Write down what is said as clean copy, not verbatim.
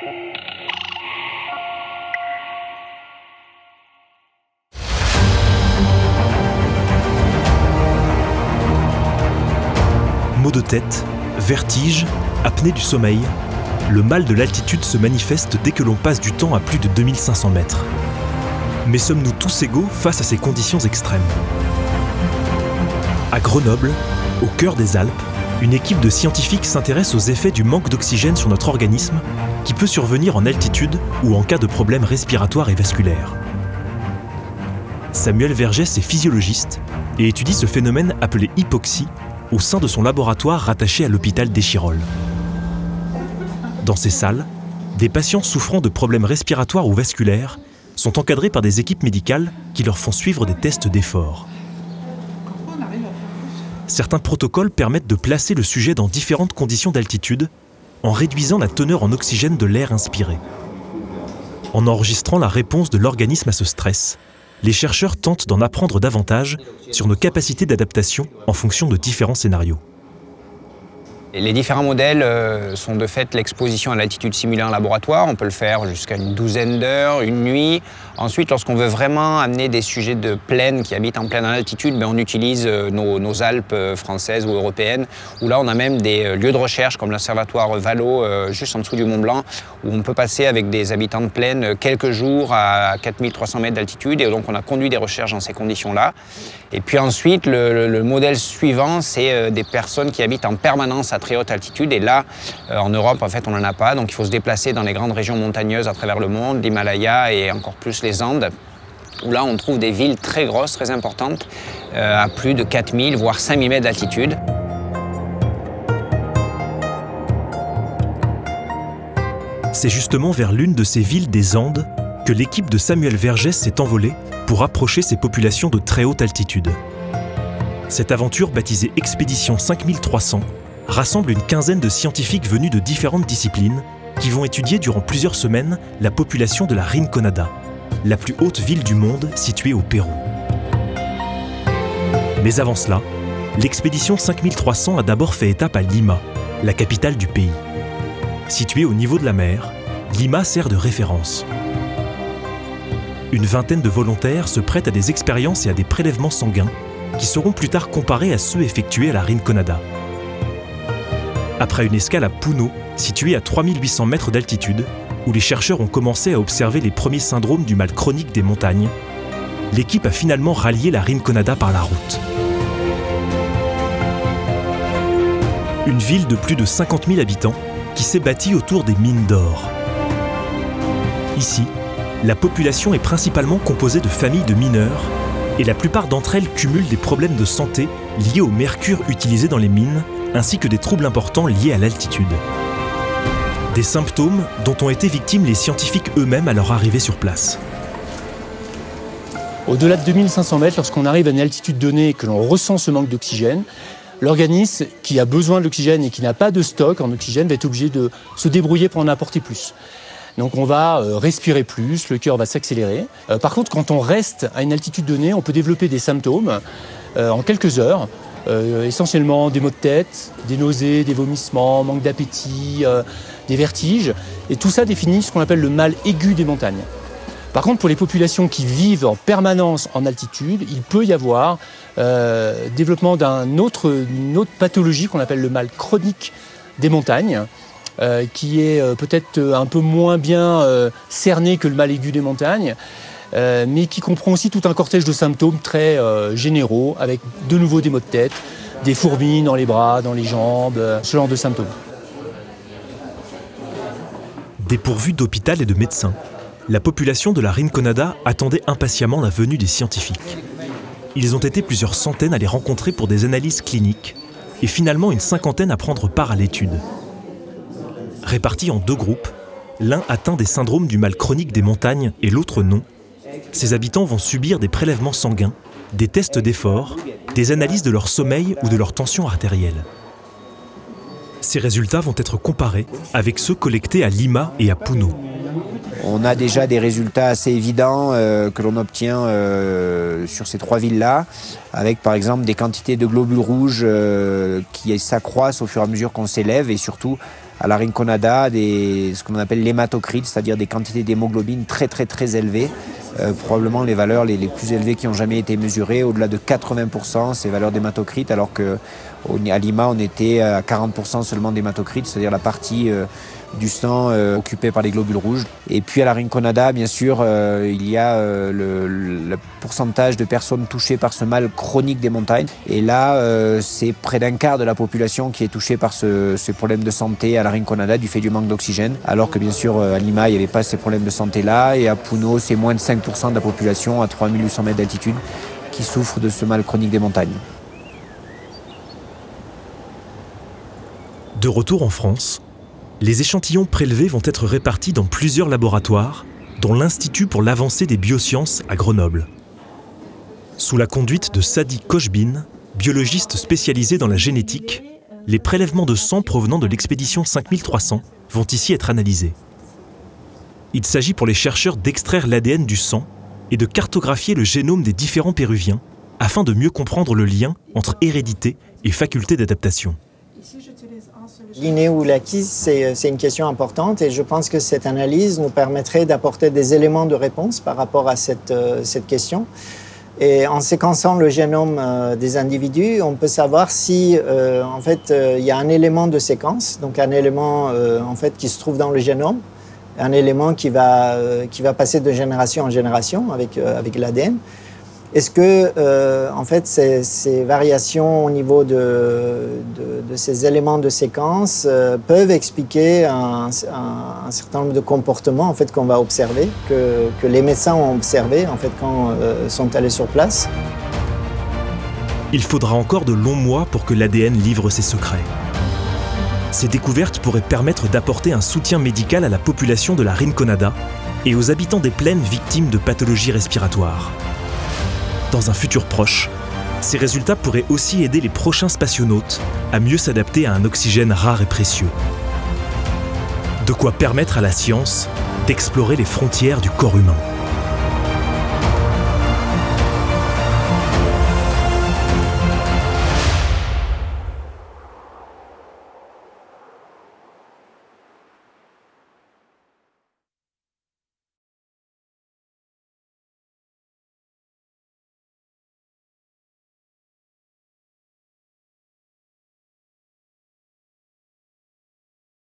Maux de tête, vertige, apnée du sommeil, le mal de l'altitude se manifeste dès que l'on passe du temps à plus de 2500 mètres. Mais sommes-nous tous égaux face à ces conditions extrêmes? À Grenoble, au cœur des Alpes, une équipe de scientifiques s'intéresse aux effets du manque d'oxygène sur notre organisme qui peut survenir en altitude ou en cas de problèmes respiratoires et vasculaires. Samuel Vergès est physiologiste et étudie ce phénomène appelé hypoxie au sein de son laboratoire rattaché à l'hôpital d'Échirolles. Dans ces salles, des patients souffrant de problèmes respiratoires ou vasculaires sont encadrés par des équipes médicales qui leur font suivre des tests d'effort. Certains protocoles permettent de placer le sujet dans différentes conditions d'altitude en réduisant la teneur en oxygène de l'air inspiré. En enregistrant la réponse de l'organisme à ce stress, les chercheurs tentent d'en apprendre davantage sur nos capacités d'adaptation en fonction de différents scénarios. Les différents modèles sont de fait l'exposition à l'altitude simulée en laboratoire. On peut le faire jusqu'à une douzaine d'heures, une nuit. Ensuite, lorsqu'on veut vraiment amener des sujets de plaine qui habitent en plaine en altitude, on utilise nos Alpes françaises ou européennes, où là on a même des lieux de recherche comme l'observatoire Valo, juste en dessous du Mont Blanc, où on peut passer avec des habitants de plaine quelques jours à 4300 mètres d'altitude. Et donc on a conduit des recherches dans ces conditions-là. Et puis ensuite, le modèle suivant, c'est des personnes qui habitent en permanence à très haute altitude. Et là, en Europe, en fait, on n'en a pas. Donc il faut se déplacer dans les grandes régions montagneuses à travers le monde, l'Himalaya et encore plus les Andes, où là, on trouve des villes très grosses, très importantes, à plus de 4000, voire 5000 mètres d'altitude. C'est justement vers l'une de ces villes des Andes que l'équipe de Samuel Vergès s'est envolée pour approcher ces populations de très haute altitude. Cette aventure, baptisée Expédition 5300, rassemble une quinzaine de scientifiques venus de différentes disciplines qui vont étudier durant plusieurs semaines la population de la Rinconada, la plus haute ville du monde située au Pérou. Mais avant cela, l'expédition 5300 a d'abord fait étape à Lima, la capitale du pays. Située au niveau de la mer, Lima sert de référence. Une vingtaine de volontaires se prêtent à des expériences et à des prélèvements sanguins qui seront plus tard comparés à ceux effectués à la Rinconada. Après une escale à Puno, située à 3800 mètres d'altitude, où les chercheurs ont commencé à observer les premiers syndromes du mal chronique des montagnes, l'équipe a finalement rallié la Rinconada par la route. Une ville de plus de 50 000 habitants qui s'est bâtie autour des mines d'or. Ici, la population est principalement composée de familles de mineurs et la plupart d'entre elles cumulent des problèmes de santé liés au mercure utilisé dans les mines ainsi que des troubles importants liés à l'altitude. Des symptômes dont ont été victimes les scientifiques eux-mêmes à leur arrivée sur place. Au-delà de 2500 mètres, lorsqu'on arrive à une altitude donnée et que l'on ressent ce manque d'oxygène, l'organisme qui a besoin de l'oxygène et qui n'a pas de stock en oxygène va être obligé de se débrouiller pour en apporter plus. Donc on va respirer plus, le cœur va s'accélérer. Par contre, quand on reste à une altitude donnée, on peut développer des symptômes en quelques heures, essentiellement des maux de tête, des nausées, des vomissements, manque d'appétit, des vertiges. Et tout ça définit ce qu'on appelle le mal aigu des montagnes. Par contre, pour les populations qui vivent en permanence en altitude, il peut y avoir développement d'une autre pathologie qu'on appelle le mal chronique des montagnes, qui est peut-être un peu moins bien cerné que le mal aigu des montagnes, mais qui comprend aussi tout un cortège de symptômes très généraux, avec de nouveau des maux de tête, des fourmis dans les bras, dans les jambes, ce genre de symptômes. Dépourvue d'hôpital et de médecins, la population de la Rinconada attendait impatiemment la venue des scientifiques. Ils ont été plusieurs centaines à les rencontrer pour des analyses cliniques et finalement une cinquantaine à prendre part à l'étude. Répartis en deux groupes, l'un atteint des syndromes du mal chronique des montagnes et l'autre non, ces habitants vont subir des prélèvements sanguins, des tests d'effort, des analyses de leur sommeil ou de leur tension artérielle. Ces résultats vont être comparés avec ceux collectés à Lima et à Puno. On a déjà des résultats assez évidents que l'on obtient sur ces trois villes-là, avec par exemple des quantités de globules rouges qui s'accroissent au fur et à mesure qu'on s'élève et surtout à la Rinconada ce qu'on appelle l'hématocrite, c'est-à-dire des quantités d'hémoglobine très élevées, probablement les valeurs les plus élevées qui ont jamais été mesurées, au-delà de 80% ces valeurs d'hématocrite, alors qu'à Lima on était à 40% seulement d'hématocrite, c'est-à-dire la partie du sang occupé par les globules rouges. Et puis à la Rinconada, bien sûr, il y a le pourcentage de personnes touchées par ce mal chronique des montagnes. Et là, c'est près d'un quart de la population qui est touchée par ces problèmes de santé à la Rinconada du fait du manque d'oxygène. Alors que bien sûr, à Lima, il n'y avait pas ces problèmes de santé-là. Et à Puno, c'est moins de 5% de la population à 3800 mètres d'altitude qui souffre de ce mal chronique des montagnes. De retour en France, les échantillons prélevés vont être répartis dans plusieurs laboratoires, dont l'Institut pour l'avancée des biosciences à Grenoble. Sous la conduite de Sadi Kochbin, biologiste spécialisé dans la génétique, les prélèvements de sang provenant de l'expédition 5300 vont ici être analysés. Il s'agit pour les chercheurs d'extraire l'ADN du sang et de cartographier le génome des différents péruviens afin de mieux comprendre le lien entre hérédité et faculté d'adaptation. L'inné ou l'acquis, c'est une question importante et je pense que cette analyse nous permettrait d'apporter des éléments de réponse par rapport à cette question. Et en séquençant le génome des individus, on peut savoir si en fait, il y a un élément de séquence, donc un élément en fait, qui se trouve dans le génome, un élément qui va passer de génération en génération avec l'ADN. Est-ce que, en fait, ces variations au niveau de ces éléments de séquence peuvent expliquer un certain nombre de comportements en fait, qu'on va observer, que les médecins ont observé en fait, quand sont allés sur place? Il faudra encore de longs mois pour que l'ADN livre ses secrets. Ces découvertes pourraient permettre d'apporter un soutien médical à la population de la Rinconada et aux habitants des plaines victimes de pathologies respiratoires. Dans un futur proche, ces résultats pourraient aussi aider les prochains spationautes à mieux s'adapter à un oxygène rare et précieux. De quoi permettre à la science d'explorer les frontières du corps humain.